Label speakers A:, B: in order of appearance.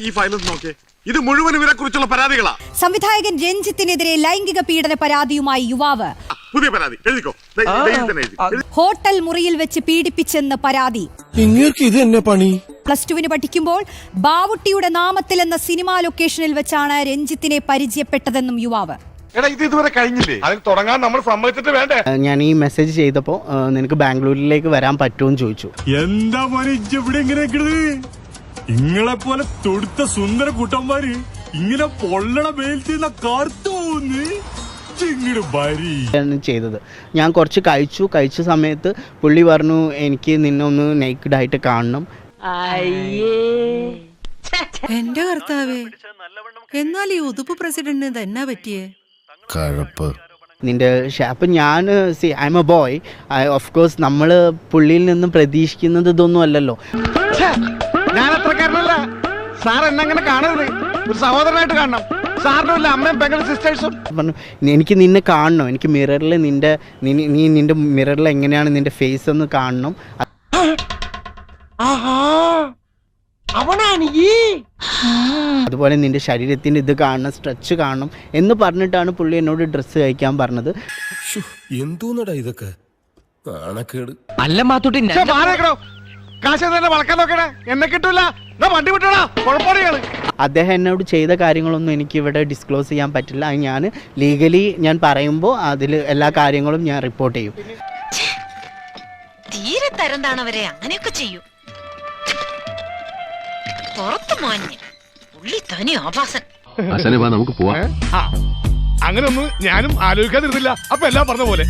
A: ഈ ഫയൽ നോക്കേ, ഇത് മുഴുവൻ ഇവരെ കുറിച്ചുള്ള പരാതികളാ.
B: സംവിധായകൻ രഞ്ജിത്തിനെതിരെ ലൈംഗിക പീഡന പരാതിയുമായി യുവാവ്.
A: പുതിയ പരാതി എഴുതിക്കോ.
B: ഹോട്ടൽ മുറിയിൽ വെച്ച് പീഡിപ്പിച്ചെന്ന് പരാതി.
C: ഇത് എന്നെ പണി.
B: +2 പഠിക്കുമ്പോൾ ബാവുട്ടിയുടെ നാമത്തിൽ എന്ന സിനിമാ ലൊക്കേഷനിൽ വെച്ചാണ് രഞ്ജിത്തിനെ പരിചയപ്പെട്ടതെന്നും യുവാവ്.
A: ഇതുവരെ കഴിഞ്ഞില്ലേ? അതിൽ തുടങ്ങാൻ നമ്മൾ സമ്മതിച്ചിട്ട് വേണ്ടേ?
D: ഞാൻ ഈ മെസ്സേജ് ചെയ്തപ്പോ നിനക്ക് ബാംഗ്ലൂരിലേക്ക് വരാൻ പറ്റുമെന്ന് ചോദിച്ചു.
C: എന്താ ഇങ്ങളെ പോലെ തൊടുത്ത സുന്ദര കുട്ടന്മാര് ഇങ്ങനെ പൊള്ളണ വെയിൽത്തിന്ന കാർത്തോന്ന്
D: ചെയ്തത്. ഞാൻ കുറച്ച് കഴിച്ച സമയത്ത് പുള്ളി പറഞ്ഞു എനിക്ക് നിന്നെ ഒന്ന് നേക്കഡ് ആയിട്ട് കാണണം.
E: എന്റെ കർത്താവേ, എന്നാൽ ഈ ഉതുപ്പ് പ്രസിഡന്റിന് തന്നെ പറ്റിയേ
C: കഴപ്പ്.
D: നിന്റെ അപ്പൊ ഞാൻ I M A boy, of course നമ്മൾ പുള്ളിയിൽ നിന്നും പ്രതീക്ഷിക്കുന്നത് ഇതൊന്നും അല്ലല്ലോ.
F: ഞാൻ അത്രക്കാരനല്ല സാർ, എന്നെ അങ്ങനെ കാണരുത്, ഒരു സഹോദരനായിട്ട് കാണണം. സാറിനും അമ്മയും പെങ്ങളും സിസ്റ്റേഴ്സും
D: പറഞ്ഞു എനിക്ക് നിന്നെ കാണണം, എനിക്ക് മിററിൽ നീ നിന്റെ മിററിൽ എങ്ങനെയാണ് നിന്റെ ഫേസ് ഒന്ന് കാണണം. അതുപോലെ നിന്റെ ശരീരത്തിന്റെ ഇത് കാണണം, സ്ട്രെച്ച് കാണണം എന്ന് പറഞ്ഞിട്ടാണ് പുള്ളി എന്നോട് ഡ്രസ്സ് കഴിക്കാൻ പറഞ്ഞത്.
C: എന്തോന്നടാ ഇതൊക്കെ കാണക്കേട്.
F: അല്ല മാത്തൂട്ടി കാശ് തന്നെ വളക്കാൻ നോക്കണേ, എന്നെ കിട്ടൂല, വണ്ടി വിട്ടോടാ, കുഴപ്പമില്ല.
D: അദ്ദേഹം എന്നോട് ചെയ്ത കാര്യങ്ങളൊന്നും എനിക്ക് ഇവിടെ ഡിസ്ക്ലോസ് ചെയ്യാൻ പറ്റില്ല. ഞാൻ ലീഗലി ഞാൻ പറയുമ്പോൾ അതിൽ എല്ലാ കാര്യങ്ങളും ഞാൻ റിപ്പോർട്ട് ചെയ്യും.
G: തീരെ തരംതാണവരെ അങ്ങനെയൊക്കെ ചെയ്യും. പുറത്തു മാഞ്ഞ് ഉള്ളി തനി ആഭാസൻ.
A: നമുക്ക് പോവാം.
C: അങ്ങനെ ഒന്നും ഞാനും ആലോചിക്കാതിരുന്നില്ല. അപ്പൊ എല്ലാം പറഞ്ഞ പോലെ